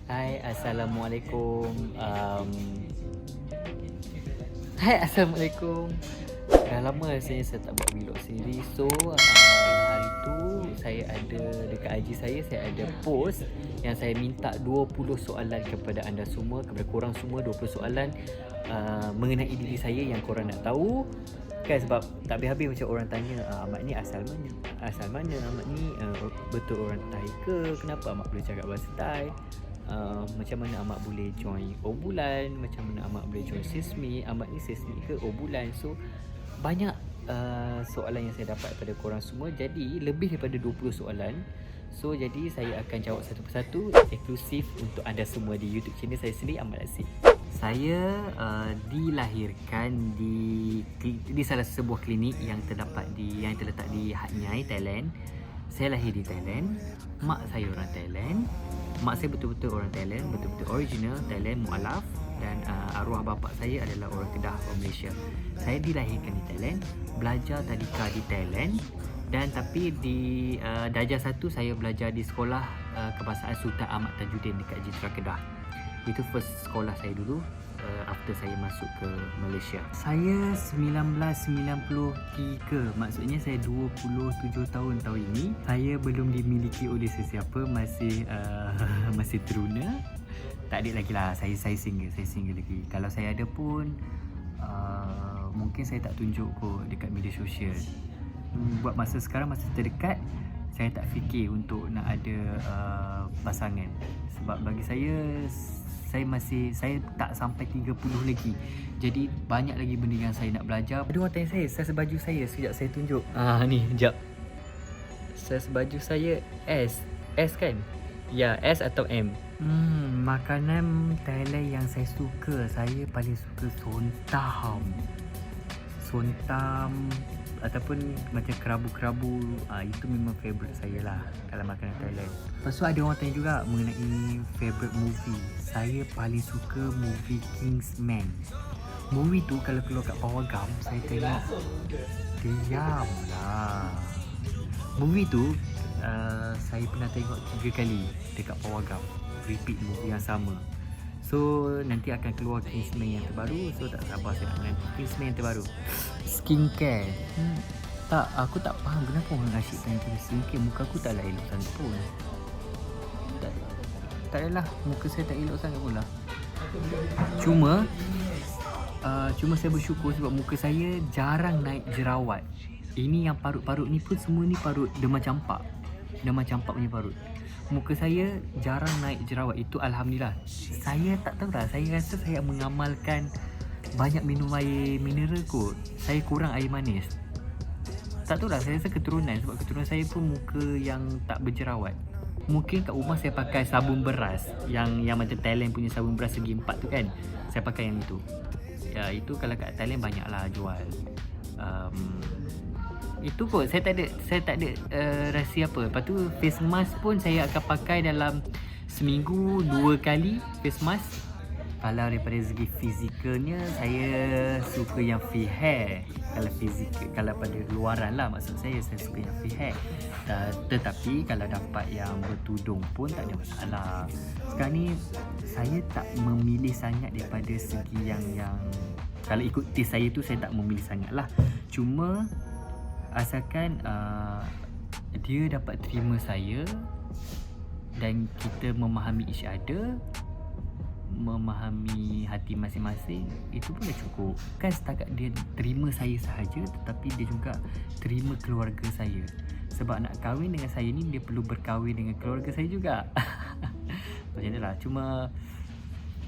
Hai, Assalamualaikum. Hai, Assalamualaikum. Dah lama rasanya saya tak buat vlog sendiri. So, hari tu saya ada dekat IG saya ada post yang saya minta 20 soalan kepada anda semua, kepada korang semua 20 soalan mengenai diri saya yang korang nak tahu. Kan sebab tak habis-habis macam orang tanya, Ahmad ni asal mana? Asal mana Ahmad ni? Betul orang Thai ke? Kenapa Ahmad boleh cakap bahasa Thai? Macam mana Ahmad boleh join Obulan? Macam mana Ahmad boleh join Sesmi? Ahmad ni Sesmi ke Obulan? So banyak soalan yang saya dapat daripada korang semua. Jadi lebih daripada 20 soalan. So jadi saya akan jawab satu persatu, eksklusif untuk anda semua di YouTube channel saya sendiri, Ahmad Asif. Saya dilahirkan di salah sebuah klinik yang terletak di Hat Yai, Thailand. Saya lahir di Thailand. Mak saya orang Thailand. Mak saya betul-betul orang Thailand, betul-betul original Thailand, mualaf. Dan arwah bapa saya adalah orang Kedah, orang Malaysia. Saya dilahirkan di Thailand, belajar tadika di Thailand. Dan tapi di darjah 1 saya belajar di sekolah Kebangsaan Sultan Ahmad Tajuddin dekat Jitra Kedah. Itu first sekolah saya dulu after saya masuk ke Malaysia. Saya 1993, maksudnya saya 27 tahun ini. Saya belum dimiliki oleh sesiapa, masih teruna. Tak ada lagi lah, saya single lagi. Kalau saya ada pun mungkin saya tak tunjuk kot dekat media sosial. Buat masa sekarang, masa terdekat, saya tak fikir untuk nak ada pasangan. Sebab bagi saya tak sampai 30 lagi. Jadi banyak lagi benda yang saya nak belajar. Ada orang tanya saya, saiz baju saya, sekejap saya tunjuk. Ni, sekejap. Saiz baju saya S. S kan? Ya, S atau M. Makanan Thailand yang saya suka, saya paling suka sontam ataupun macam kerabu-kerabu. Itu memang favourite saya lah kalau makanan Thailand. Lepas tu ada orang tanya juga mengenai favourite movie. Saya paling suka movie Kingsman. Movie tu kalau keluar kat Pawagam, saya tengok. Diam lah. Movie tu saya pernah tengok 3 kali dekat Pawagam. Repeat movie yang sama. So nanti akan keluar Kingsman yang terbaru. So tak sabar saya nak menanti Kingsman yang terbaru. Skincare, tak, aku tak faham kenapa orang asyik tanya pasal skincare. Muka aku taklah elok sangat pun. Tak adalah, muka saya tak elok sangat pun lah. Cuma saya bersyukur sebab muka saya jarang naik jerawat. Ini yang parut-parut ni pun semua ni parut demam campak. Demam campak punya parut. Muka saya jarang naik jerawat. Itu Alhamdulillah. Saya tak tahu lah, saya rasa saya mengamalkan banyak minum air mineral kot. Saya kurang air manis. Tak tahu lah, saya rasa keturunan. Sebab keturunan saya pun muka yang tak berjerawat. Mungkin kat rumah saya pakai sabun beras Yang macam Thailand punya sabun beras segi 4 tu kan. Saya pakai yang itu. Ya, itu kalau kat Thailand banyak lah jual. Itu kot, saya tak ada rahsia apa. Lepas tu face mask pun saya akan pakai dalam seminggu 2 kali face mask. Kalau daripada segi fizikalnya, saya suka yang free hair. Kalau fizikal, kalau pada luaran lah, maksud saya suka yang free hair. Tetapi kalau dapat yang bertudung pun tak ada masalah. Sekarang ni saya tak memilih sangat daripada segi yang kalau ikut taste saya tu, saya tak memilih sangat lah. Cuma asalkan dia dapat terima saya dan kita memahami each other, memahami hati masing-masing, itu pun dah cukup. Kan setakat dia terima saya sahaja, tetapi dia juga terima keluarga saya. Sebab nak kahwin dengan saya ni, dia perlu berkahwin dengan keluarga saya juga. Macam tu lah. Cuma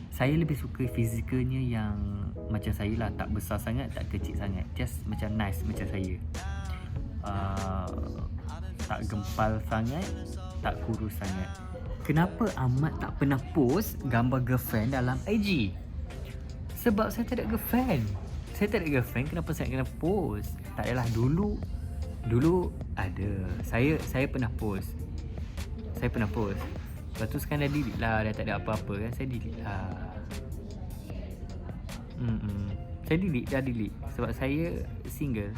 saya lebih suka fizikalnya yang macam saya lah. Tak besar sangat, tak kecil sangat. Just macam nice macam saya. Tak gempal sangat, tak kurus sangat. Kenapa Ahmad tak pernah post gambar girlfriend dalam IG? Sebab saya tak ada girlfriend. Kenapa saya kena post? Tak adalah, dulu ada. Saya pernah post. Lepas tu sekarang dah delete lah. Dah tak ada apa-apa kan. Saya delete lah. Saya delete. Sebab saya single.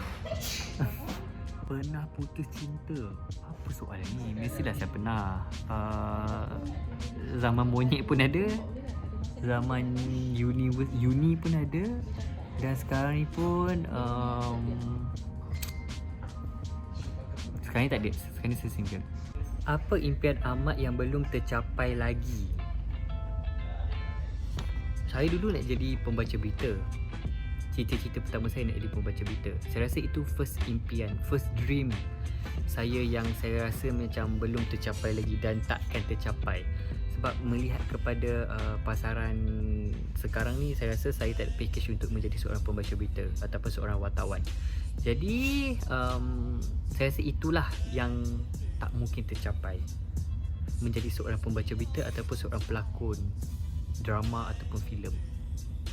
Pernah putus cinta. Apa soalan ni? Mestilah saya pernah. Zaman monyet pun ada, zaman uni pun ada, dan sekarang ni pun sekarang ni tak ada. Sekarang ni saya single. Apa impian Ahmad yang belum tercapai lagi? Saya dulu nak jadi pembaca berita. Cita-cita pertama saya nak jadi pembaca berita. Saya rasa itu first impian, first dream saya yang saya rasa macam belum tercapai lagi dan takkan tercapai. Sebab melihat kepada pasaran sekarang ni, saya rasa saya tak ada package untuk menjadi seorang pembaca berita ataupun seorang wartawan. Jadi saya rasa itulah yang tak mungkin tercapai, menjadi seorang pembaca berita ataupun seorang pelakon drama ataupun filem.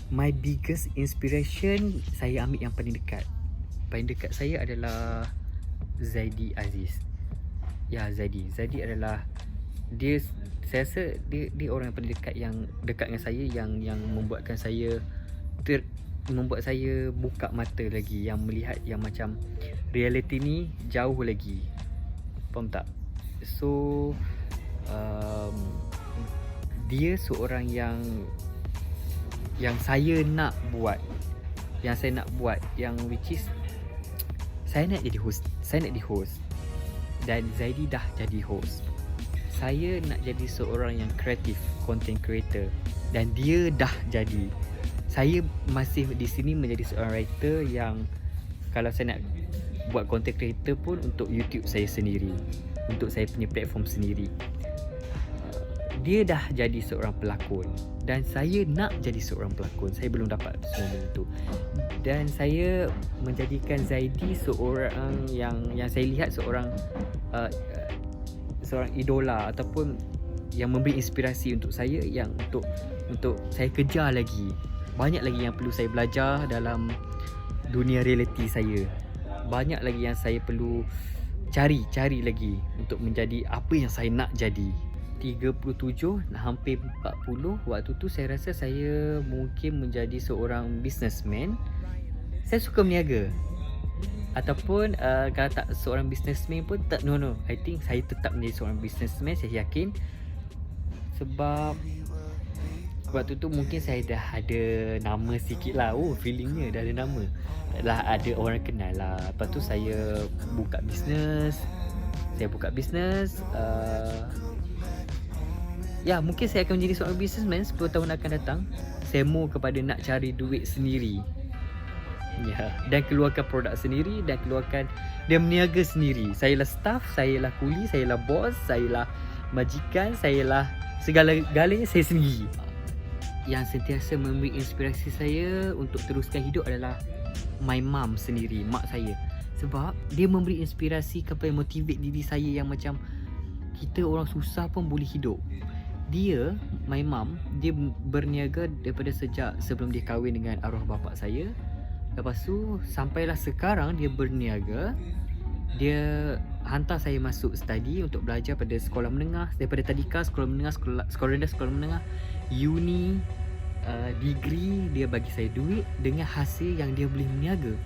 My biggest inspiration, saya ambil yang paling dekat. Paling dekat saya adalah Zaidi Aziz. Ya, Zaidi adalah dia, saya rasa dia orang yang paling dekat, yang dekat dengan saya, yang membuatkan saya membuat saya buka mata lagi, yang melihat yang macam reality ni jauh lagi. Faham tak? So dia seorang yang saya nak buat, yang which is saya nak jadi host, dan Zaidi dah jadi host. Saya nak jadi seorang yang kreatif, content creator, dan dia dah jadi. Saya masih di sini menjadi seorang writer yang kalau saya nak buat content creator pun untuk YouTube saya sendiri, untuk saya punya platform sendiri. Dia dah jadi seorang pelakon dan saya nak jadi seorang pelakon. Saya belum dapat semua benda tu. Dan saya menjadikan Zaidi seorang yang saya lihat seorang idola ataupun yang memberi inspirasi untuk saya, yang untuk saya kejar lagi. Banyak lagi yang perlu saya belajar dalam dunia reality saya. Banyak lagi yang saya perlu cari lagi untuk menjadi apa yang saya nak jadi. 37, hampir 40, waktu tu saya rasa saya mungkin menjadi seorang businessman. Saya suka berniaga. Ataupun kalau tak seorang businessman pun tak, no, I think saya tetap menjadi seorang businessman, saya yakin. Sebab waktu tu mungkin saya dah ada nama sikit lah. Oh, feelingnya dah ada nama, dah ada orang kenal lah. Lepas tu saya buka bisnes. Ya, mungkin saya akan menjadi seorang businessman 10 tahun akan datang. Saya mau kepada nak cari duit sendiri, ya, dan keluarkan produk sendiri, dan berniaga sendiri. Saya lah staff, saya lah kuli, saya lah bos, saya lah majikan, saya lah segala-galanya saya sendiri. Yang sentiasa memberi inspirasi saya untuk teruskan hidup adalah my mom sendiri, mak saya. Sebab dia memberi inspirasi kepada motivate diri saya yang macam kita orang susah pun boleh hidup. Dia, my mom, dia berniaga daripada sejak sebelum dia kahwin dengan arwah bapa saya. Lepas tu sampailah sekarang dia berniaga. Dia hantar saya masuk study untuk belajar pada sekolah menengah, daripada tadika, sekolah menengah, sekolah rendah, sekolah menengah, uni, degree. Dia bagi saya duit dengan hasil yang dia boleh berniaga.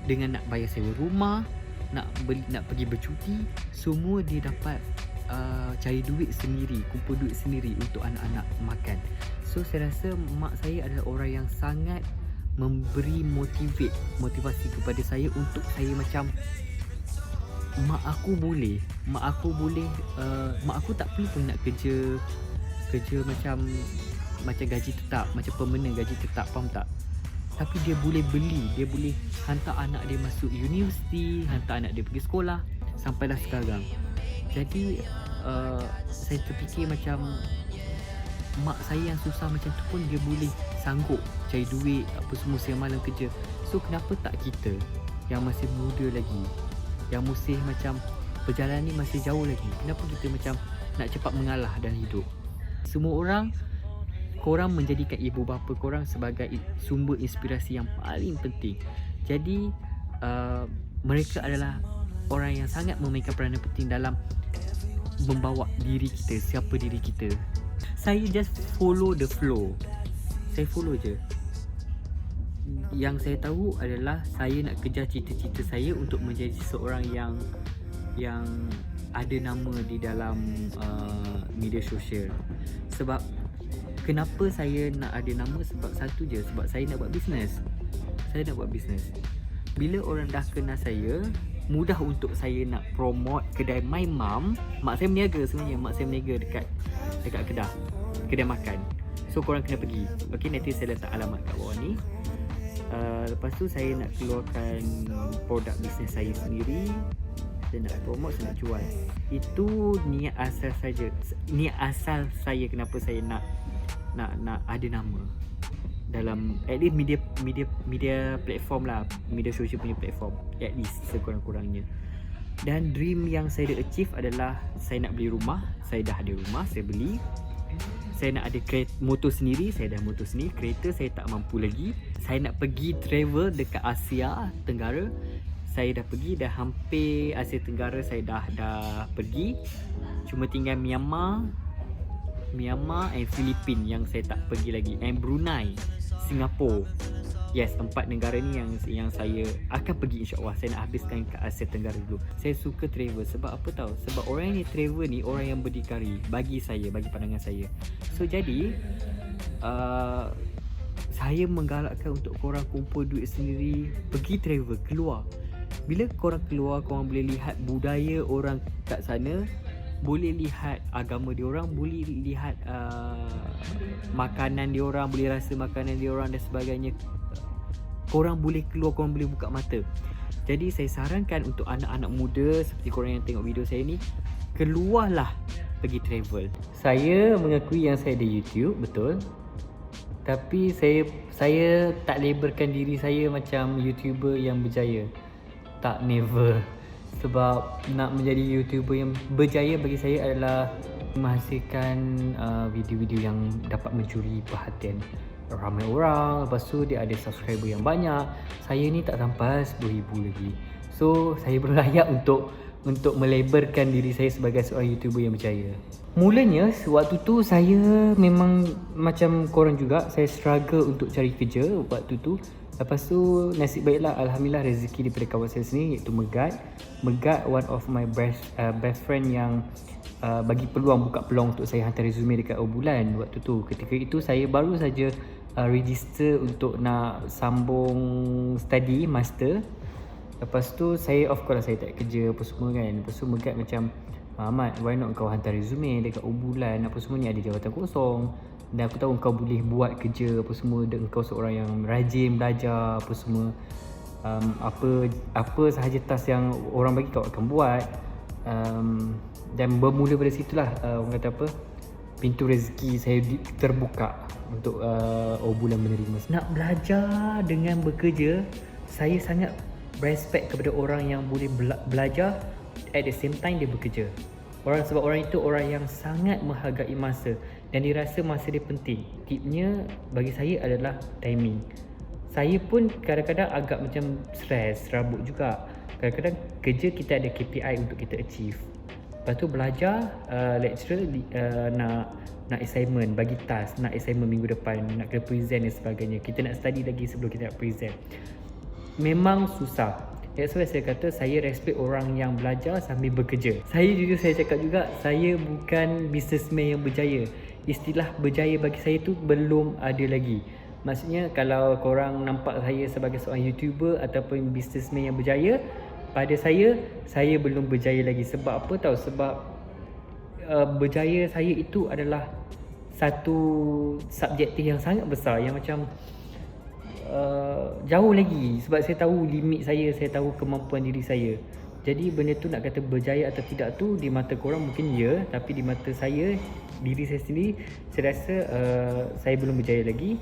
Dengan nak bayar sewa rumah, nak pergi bercuti, semua dia dapat cari duit sendiri, kumpul duit sendiri untuk anak-anak makan. So saya rasa mak saya adalah orang yang sangat memberi motivasi kepada saya untuk saya macam mak aku tak perlu pun nak kerja macam gaji tetap, macam permanent gaji tetap, faham tak? Tapi dia boleh beli, dia boleh hantar anak dia masuk universiti, hantar anak dia pergi sekolah, sampailah sekarang. Jadi saya terfikir macam mak saya yang susah macam tu pun dia boleh sanggup cari duit apa semua siang malam kerja. So kenapa tak kita yang masih muda lagi, yang masih macam perjalanan ni masih jauh lagi, kenapa kita macam nak cepat mengalah dalam hidup? Semua orang, korang menjadikan ibu bapa korang sebagai sumber inspirasi yang paling penting. Jadi mereka adalah orang yang sangat memainkan peranan penting dalam membawa diri kita, siapa diri kita. Saya just follow the flow. Saya follow je. Yang saya tahu adalah saya nak kejar cita-cita saya untuk menjadi seorang yang ada nama di dalam media sosial. Sebab kenapa saya nak ada nama? Sebab satu je, sebab saya nak buat bisnes. Bila orang dah kenal saya, mudah untuk saya nak promote kedai My Mum. Mak saya berniaga sebenarnya, dekat kedai makan. So korang kena pergi. Okay, nanti saya letak alamat kat bawah ni. Lepas tu saya nak keluarkan produk bisnes saya sendiri. Saya nak promote, saya nak jual. Itu niat asal saya kenapa saya nak ada nama dalam at least media platform lah, media sosial punya platform, at least sekurang-kurangnya. Dan dream yang saya dah achieve adalah saya nak beli rumah. Saya dah ada rumah, saya beli. Saya nak ada motor sendiri, saya dah motor sendiri. Kereta saya tak mampu lagi. Saya nak pergi travel dekat Asia Tenggara. Saya dah pergi, dah hampir Asia Tenggara saya dah pergi. Cuma tinggal Myanmar and Filipina yang saya tak pergi lagi, and Brunei, Singapura. Yes, 4 negara ni yang saya akan pergi, insya-Allah. Saya nak habiskan ke Asia Tenggara dulu. Saya suka travel sebab apa tahu? Sebab orang yang travel ni orang yang berdikari, bagi pandangan saya. So jadi saya menggalakkan untuk korang kumpul duit sendiri, pergi travel, keluar. Bila korang keluar, korang boleh lihat budaya orang kat sana, boleh lihat agama dia orang, boleh lihat makanan dia orang, boleh rasa makanan dia orang dan sebagainya. Korang boleh keluar, korang boleh buka mata. Jadi saya sarankan untuk anak-anak muda seperti korang yang tengok video saya ni, keluarlah pergi travel. Saya mengakui yang saya ada YouTube, betul. Tapi saya tak labelkan diri saya macam YouTuber yang berjaya. Tak, never. Sebab nak menjadi YouTuber yang berjaya bagi saya adalah menghasilkan video-video yang dapat mencuri perhatian ramai orang. Lepas tu dia ada subscriber yang banyak. Saya ni tak sampai 10,000 lagi. So saya berlayak untuk melabelkan diri saya sebagai seorang YouTuber yang berjaya. Mulanya waktu tu saya memang macam korang juga, saya struggle untuk cari kerja waktu tu. Lepas tu nasib baiklah, alhamdulillah, rezeki daripada kawan saya sendiri, iaitu Megat, one of my best friend yang bagi buka peluang untuk saya hantar resume dekat bulan waktu tu. Ketika itu saya baru saja register untuk nak sambung study master. Lepas tu saya, of course saya tak kerja apa semua kan. Lepas tu Megat macam, Ahmad, why not kau hantar resume dekat bulan, apa semua ni ada jawatan kosong. Dan aku tahu kau boleh buat kerja apa semua, dan kau seorang yang rajin belajar apa semua. Apa sahaja task yang orang bagi kau akan buat. Dan bermula dari situlah orang kata apa, pintu rezeki saya terbuka untuk bulan menerima. Nak belajar dengan bekerja, saya sangat respect kepada orang yang boleh belajar at the same time dia bekerja. Sebab orang itu orang yang sangat menghargai masa dan dia rasa masa dia penting. Tipnya bagi saya adalah timing. Saya pun kadang-kadang agak macam stres, rabuk juga. Kadang-kadang kerja kita ada KPI untuk kita achieve. Lepas tu belajar, lecturer nak assignment, bagi task, nak assignment minggu depan, nak kena present dan sebagainya. Kita nak study lagi sebelum kita nak present. Memang susah. That's why saya kata saya respect orang yang belajar sambil bekerja. Saya cakap juga, saya bukan businessman yang berjaya. Istilah berjaya bagi saya tu belum ada lagi. Maksudnya kalau korang nampak saya sebagai seorang YouTuber ataupun businessman yang berjaya, pada saya belum berjaya lagi. Sebab apa tahu? Sebab berjaya saya itu adalah satu subjektif yang sangat besar, yang macam jauh lagi. Sebab saya tahu limit saya tahu kemampuan diri saya. Jadi benda tu nak kata berjaya atau tidak tu di mata korang mungkin ya, tapi di mata saya, diri saya sendiri, saya rasa saya belum berjaya lagi.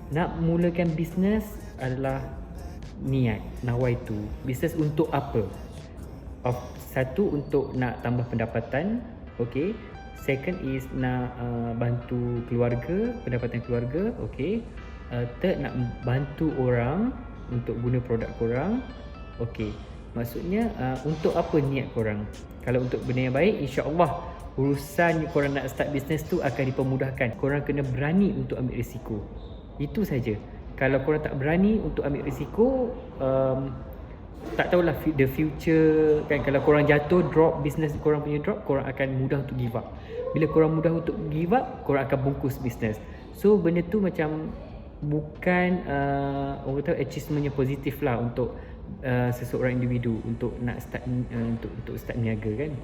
Nak mulakan bisnes adalah niat, nawaitu. Bisnes untuk apa? Satu, untuk nak tambah pendapatan. Okay. Second is nak bantu keluarga, pendapatan keluarga. Okay. Third, nak bantu orang untuk guna produk korang. Okay. Maksudnya untuk apa niat korang? Kalau untuk benda yang baik, insya-Allah urusan korang nak start bisnes tu akan dipermudahkan. Korang kena berani untuk ambil risiko. Itu saja. Kalau korang tak berani untuk ambil risiko, tak tahulah the future kan, kalau korang jatuh, drop business korang punya drop, korang akan mudah untuk give up. Bila korang mudah untuk give up, korang akan bungkus business. So benda tu macam bukan orang kata achievementnya positif lah untuk seseorang individu untuk nak start untuk start niaga kan.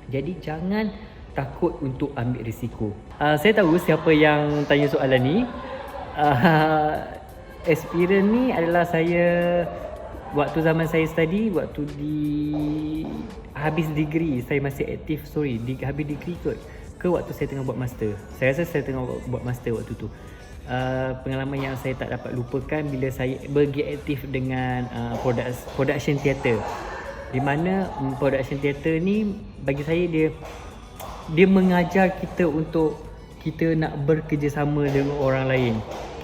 Jadi jangan takut untuk ambil risiko. Saya tahu siapa yang tanya soalan ni. Experience ni adalah saya waktu zaman saya study, waktu habis degree saya masih aktif, habis degree ke waktu saya tengah buat master. Saya rasa saya tengah buat master waktu tu. Pengalaman yang saya tak dapat lupakan bila saya bergeaktif dengan production theatre. Di mana production theatre ni bagi saya dia mengajar kita untuk kita nak bekerjasama dengan orang lain.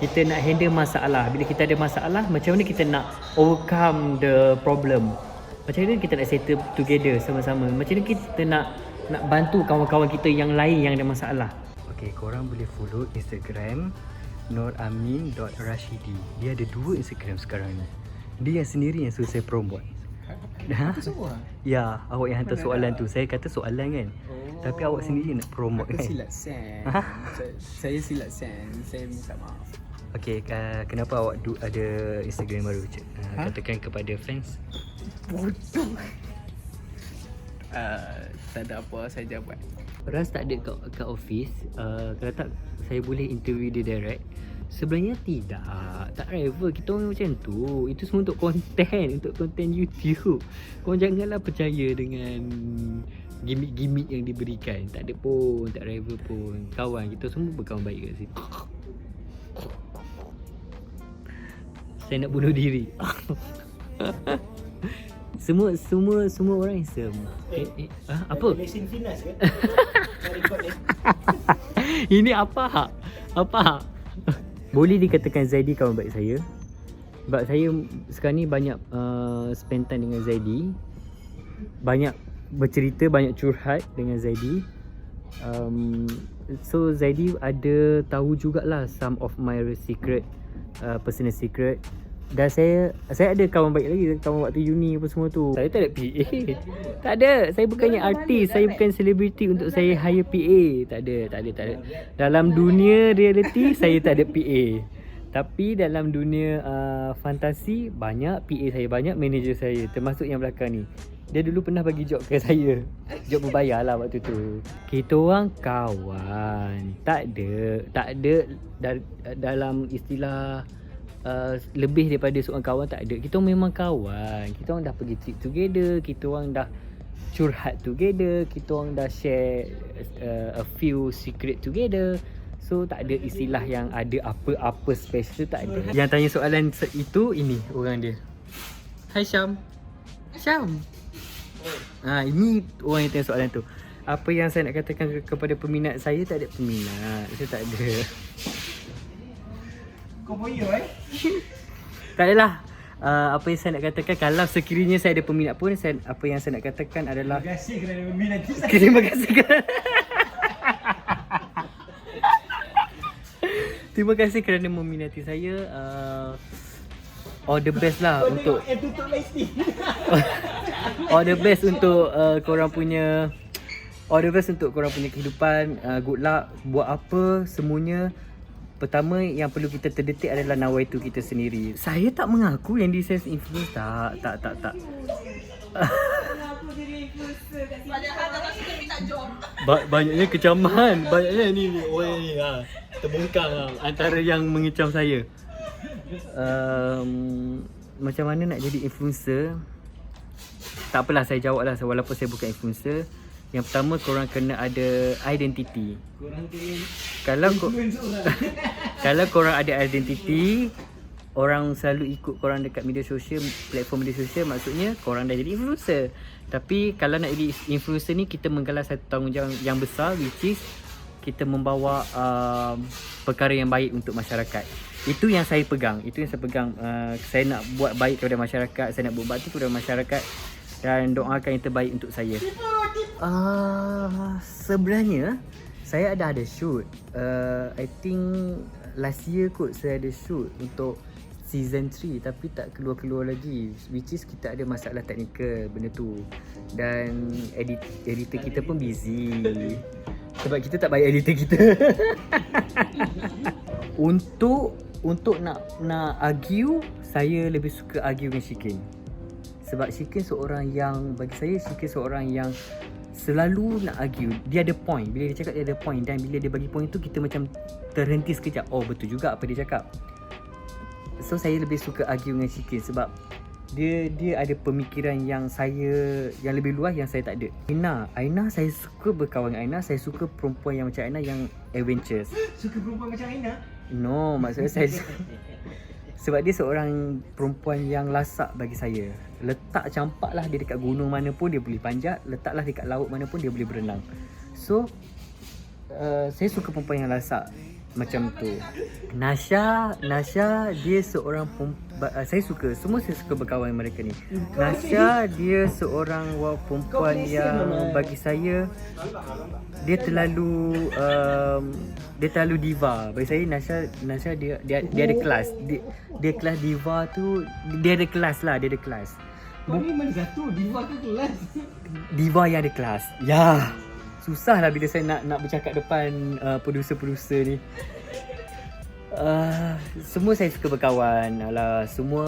Kita nak handle masalah. Bila kita ada masalah, macam mana kita nak overcome the problem. Macam mana kita nak settle together sama-sama. Macam mana kita nak bantu kawan-kawan kita yang lain yang ada masalah. Okay, korang boleh follow Instagram noramin.rashidi. Dia ada 2 Instagram sekarang ni. Dia sendiri yang suruh saya promote. Ya, awak yang hantar soalan tu. Saya kata soalan kan. Tapi awak sendiri nak promote kan. Silap send. Saya silap send. Saya minta maaf. Okay, kenapa awak ada Instagram baru? Katakan kepada fans. Bodoh. Tak ada apa, saya jawab. Ras tak ada kat office. Kalau tak, saya boleh interview dia direct. Sebenarnya tak ever. Kita orang macam tu. Itu semua untuk konten YouTube. Korang janganlah percaya dengan gimmick yang diberikan. Tak ada pun, tak ever pun. Kawan, kita semua berkawan baik kat sini. Saya nak bunuh diri. Semua orang handsome. Apa? Mesin finas ke? Ini apa? Boleh dikatakan Zaidi kawan baik saya. Sebab saya sekarang ni banyak spend time dengan Zaidi. Banyak bercerita, banyak curhat dengan Zaidi. So Zaidi ada tahu jugalah some of my secret, personal secret. Dan saya ada kawan baik lagi, kawan waktu uni apa semua tu. Saya tak ada PA. Tak ada. Saya bukannya artis, saya bukan selebriti untuk saya hire PA. Tak ada. Dalam dunia reality saya tak ada PA. Tapi dalam dunia fantasi banyak PA saya, banyak manager saya, termasuk yang belakang ni. Dia dulu pernah bagi job ke saya. Job berbayar lah waktu tu. Kita orang kawan. Tak ada dalam istilah lebih daripada seorang kawan, tak ada. Kita memang kawan. Kita orang dah pergi trip together, kita orang dah curhat together, kita orang dah share a few secret together. So tak ada istilah yang ada apa-apa special, tak ada. Yang tanya soalan itu, ini orang dia. Hai Syam. Ini orang yang tanya soalan tu. Apa yang saya nak katakan kepada peminat saya? Tak ada peminat. Saya tak ada. Kau boyo Tak adalah. Apa yang saya nak katakan, kalau sekiranya saya ada peminat pun, apa yang saya nak katakan adalah Terima kasih kerana meminati saya. terima kasih terima kasih kerana meminati saya. All the best lah untuk tutup live. all the best untuk korang punya kehidupan. Good luck. Buat apa semuanya. Pertama yang perlu kita terdetik adalah nawaitu kita sendiri. Saya tak mengaku yang di sales influence. Tak. Mengaku diri influencer kat sini. Padahal tak suka minta job. Banyaknya kecaman. Banyaknya ni orang ni terbongkar antara yang mengecam saya. Macam mana nak jadi influencer? Tak apalah, saya jawab lah. Walaupun saya bukan influencer, yang pertama korang kena ada identiti. Kalau korang ada identiti, orang selalu ikut korang dekat media sosial, platform media sosial, maksudnya korang dah jadi influencer. Tapi kalau nak jadi influencer ni, kita menggalas satu tanggungjawab yang besar, which is kita membawa perkara yang baik untuk masyarakat. Itu yang saya pegang. Saya nak buat baik kepada masyarakat, saya nak buat bakti kepada masyarakat, dan doakan yang terbaik untuk saya. Sebenarnya saya ada shoot. I think last year kot saya ada shoot untuk season 3 tapi tak keluar-keluar lagi, which is kita ada masalah teknikal benda tu. Dan editor kita pun busy sebab kita tak bayar editor kita. Untuk nak argue, saya lebih suka argue dengan Shikin. Sebab Shikin seorang yang, bagi saya Shikin seorang yang selalu nak argue. Dia ada point. Bila dia cakap dia ada point, dan bila dia bagi point tu kita macam terhenti sekejap. Oh betul juga apa dia cakap. So saya lebih suka argue dengan Shikin sebab dia ada pemikiran yang lebih luas yang saya tak ada. Aina saya suka berkawan dengan Aina. Saya suka perempuan yang macam Aina yang adventurous. Suka perempuan macam Aina? No, maksudnya saya sebab dia seorang perempuan yang lasak bagi saya. Letak campak lah dia dekat gunung mana pun dia boleh panjat, letaklah dekat laut mana pun dia boleh berenang. So saya suka perempuan yang lasak macam tu. Nasha dia seorang saya suka berkawan dengan mereka ni. Nasha dia seorang perempuan yang bagi saya dia terlalu diva. Bagi saya Nasha dia ada kelas. Dia kelas diva tu, dia ada kelas lah, dia ada kelas. Kau ni mana satu? Diva ke kelas? Diva yang ada kelas. Ya. Susah lah bila saya nak bercakap depan producer-producer ni. Semua saya suka berkawan. Alah, semua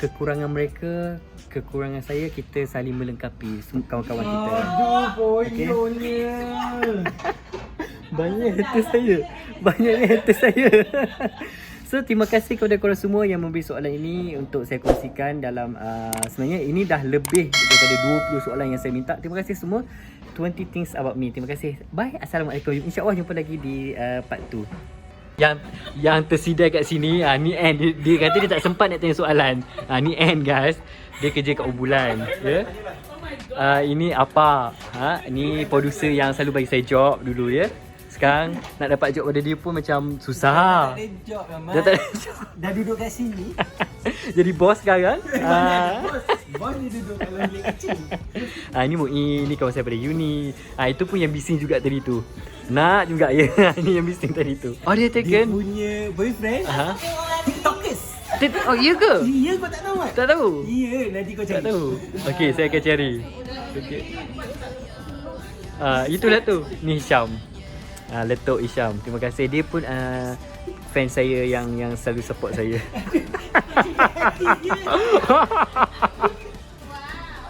kekurangan mereka, kekurangan saya, kita saling melengkapi semua kawan-kawan kita. Aduh, poyonya. Banyak hater saya. So terima kasih kepada korang semua yang memberi soalan ini untuk saya kongsikan dalam sebenarnya ini dah lebih daripada 20 soalan yang saya minta. Terima kasih semua. 20 things about me. Terima kasih. Bye. Assalamualaikum. InsyaAllah jumpa lagi di part 2. Yang tersidai kat sini, ni Ann. Dia kata dia tak sempat nak tanya soalan. Ni Ann guys. Dia kerja kat Umbulan. Ya. Ini apa? Ni producer yang selalu bagi saya job dulu ya. Sekarang nak dapat job pada dia pun macam susah. Tak ada job lah, Dia tak ada job. Dah duduk kat sini. Jadi bos sekarang. Bos dia duduk kat bilik kecil. Ini Muin, ni kawan saya pada uni. Itu pun yang bising juga tadi tu. Nak juga ya. Ni yang bising tadi tu. Oh dia Dia taken. punya boyfriend TikTokers. Oh iya ke? Ya, kau tak tahu kan? Tak tahu. Ya, nanti kau cari. Tak tahu. Okey, saya akan cari. Okey. Itulah tu. Ni Hisham. Letuk Hisham. Terima kasih. Dia pun fan saya yang selalu support saya.